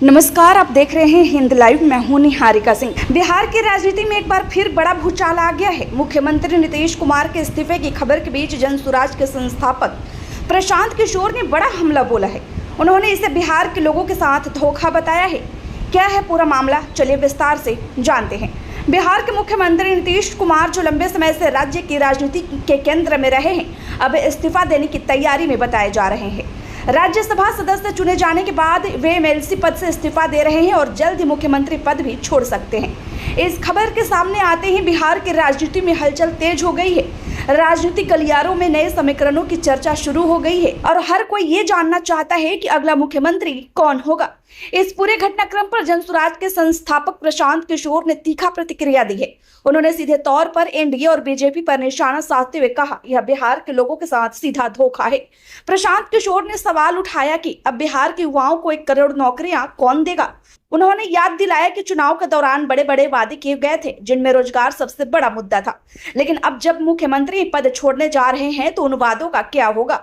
नमस्कार, आप देख रहे हैं हिंद लाइव। मैं हूं निहारिका सिंह। बिहार की राजनीति में एक बार फिर बड़ा भूचाल आ गया है। मुख्यमंत्री नीतीश कुमार के इस्तीफे की खबर के बीच जनसुराज के संस्थापक प्रशांत किशोर ने बड़ा हमला बोला है। उन्होंने इसे बिहार के लोगों के साथ धोखा बताया है। क्या है पूरा मामला, चलिए विस्तार से जानते हैं। बिहार के मुख्यमंत्री नीतीश कुमार, जो लंबे समय से राज्य की राजनीति के केंद्र में रहे हैं, अब इस्तीफा देने की तैयारी में बताए जा रहे हैं। राज्यसभा सदस्य चुने जाने के बाद वे एमएलसी पद से इस्तीफा दे रहे हैं और जल्द ही मुख्यमंत्री पद भी छोड़ सकते हैं। इस खबर के सामने आते ही बिहार की राजनीति में हलचल तेज हो गई है। राजनीतिक गलियारों में नए समीकरणों की चर्चा शुरू हो गई है और हर कोई ये जानना चाहता है कि अगला मुख्यमंत्री कौन होगा। इस पूरे घटनाक्रम पर जनसुराज के संस्थापक प्रशांत किशोर ने तीखा प्रतिक्रिया दी है। उन्होंने सीधे तौर पर एनडीए और बीजेपी पर निशाना साधते हुए कहा, यह बिहार के लोगों के साथ सीधा धोखा है। प्रशांत किशोर ने सवाल उठाया कि अब बिहार के युवाओं को 1 करोड़ नौकरियां कौन देगा। उन्होंने याद दिलाया कि चुनाव के दौरान बड़े बड़े वादे किए गए थे, जिनमें रोजगार सबसे बड़ा मुद्दा था। लेकिन अब जब मुख्यमंत्री पद छोड़ने जा रहे हैं तो उन वादों का क्या होगा।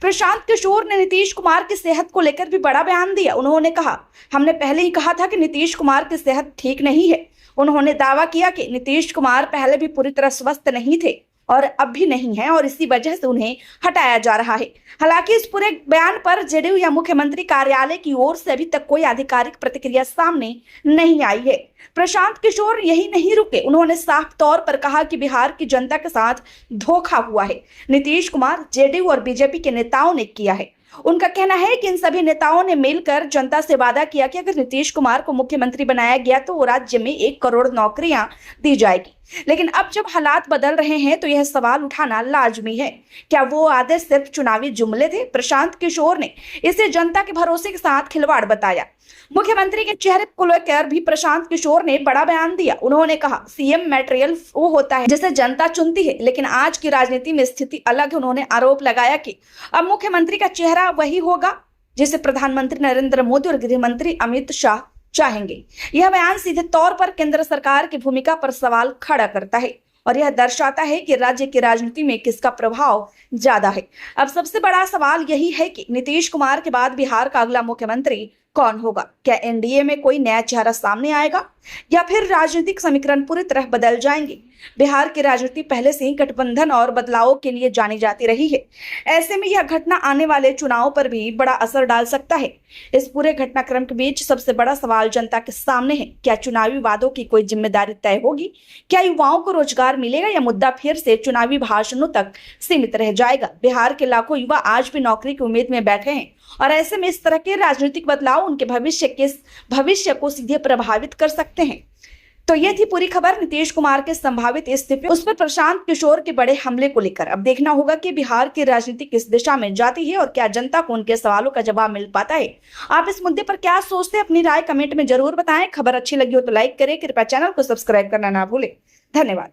प्रशांत किशोर ने नीतीश कुमार की सेहत को लेकर भी बड़ा बयान दिया। उन्होंने कहा, हमने पहले ही कहा था कि नीतीश कुमार की सेहत ठीक नहीं है। उन्होंने दावा किया कि नीतीश कुमार पहले भी पूरी तरह स्वस्थ नहीं थे और अब भी नहीं है और इसी वजह से उन्हें हटाया जा रहा है। हालांकि इस पूरे बयान पर जेडीयू या मुख्यमंत्री कार्यालय की ओर से अभी तक कोई आधिकारिक प्रतिक्रिया सामने नहीं आई है। प्रशांत किशोर यही नहीं रुके, उन्होंने साफ तौर पर कहा कि बिहार की जनता के साथ धोखा हुआ है। नीतीश कुमार, जेडीयू और बीजेपी के नेताओं ने किया है। उनका कहना है कि इन सभी नेताओं ने मिलकर जनता से वादा किया कि अगर नीतीश कुमार को मुख्यमंत्री बनाया गया तो राज्य में 1 करोड़ नौकरियां दी जाएगी। लेकिन अब जब हालात बदल रहे हैं तो यह सवाल उठाना लाजमी है, क्या वो वादे सिर्फ चुनावी जुमले थे। प्रशांत किशोर ने इसे जनता के भरोसे के साथ खिलवाड़ बताया। मुख्यमंत्री के चेहरे को लेकर भी प्रशांत किशोर ने बड़ा बयान दिया। उन्होंने कहा, सीएम मटेरियल वो होता है जिसे जनता चुनती है, लेकिन आज की राजनीति में स्थिति अलग है। उन्होंने आरोप लगाया कि अब मुख्यमंत्री का चेहरा वही होगा जिसे प्रधानमंत्री नरेंद्र मोदी और गृह मंत्री अमित शाह चाहेंगे। यह बयान सीधे तौर पर केंद्र सरकार की भूमिका पर सवाल खड़ा करता है और यह दर्शाता है कि राज्य की राजनीति में किसका प्रभाव ज्यादा है। अब सबसे बड़ा सवाल यही है कि नीतीश कुमार के बाद बिहार का अगला मुख्यमंत्री कौन होगा। क्या एनडीए में कोई नया चेहरा सामने आएगा या फिर राजनीतिक समीकरण पूरी तरह बदल जाएंगे। बिहार की राजनीति पहले से ही गठबंधन और बदलावों के लिए जानी जाती रही है। ऐसे में यह घटना आने वाले चुनाव पर भी बड़ा असर डाल सकता है। इस पूरे घटनाक्रम के बीच सबसे बड़ा सवाल जनता के सामने है, क्या चुनावी वादों की कोई जिम्मेदारी तय होगी। क्या युवाओं को रोजगार मिलेगा या मुद्दा फिर से चुनावी भाषणों तक सीमित रह जाएगा। बिहार के लाखों युवा आज भी नौकरी की उम्मीद में बैठे हैं और ऐसे में इस तरह के राजनीतिक बदलाव उनके भविष्य को सीधे प्रभावित कर सकते हैं। तो ये थी पूरी खबर नीतीश कुमार के संभावित इस्तीफे, उस पर प्रशांत किशोर के बड़े हमले को लेकर। अब देखना होगा कि बिहार की राजनीति किस दिशा में जाती है और क्या जनता को उनके सवालों का जवाब मिल पाता है। आप इस मुद्दे पर क्या सोचते हैं, अपनी राय कमेंट में जरूर बताएं। खबर अच्छी लगी हो तो लाइक करें, कृपया चैनल को सब्सक्राइब करना ना भूलें। धन्यवाद।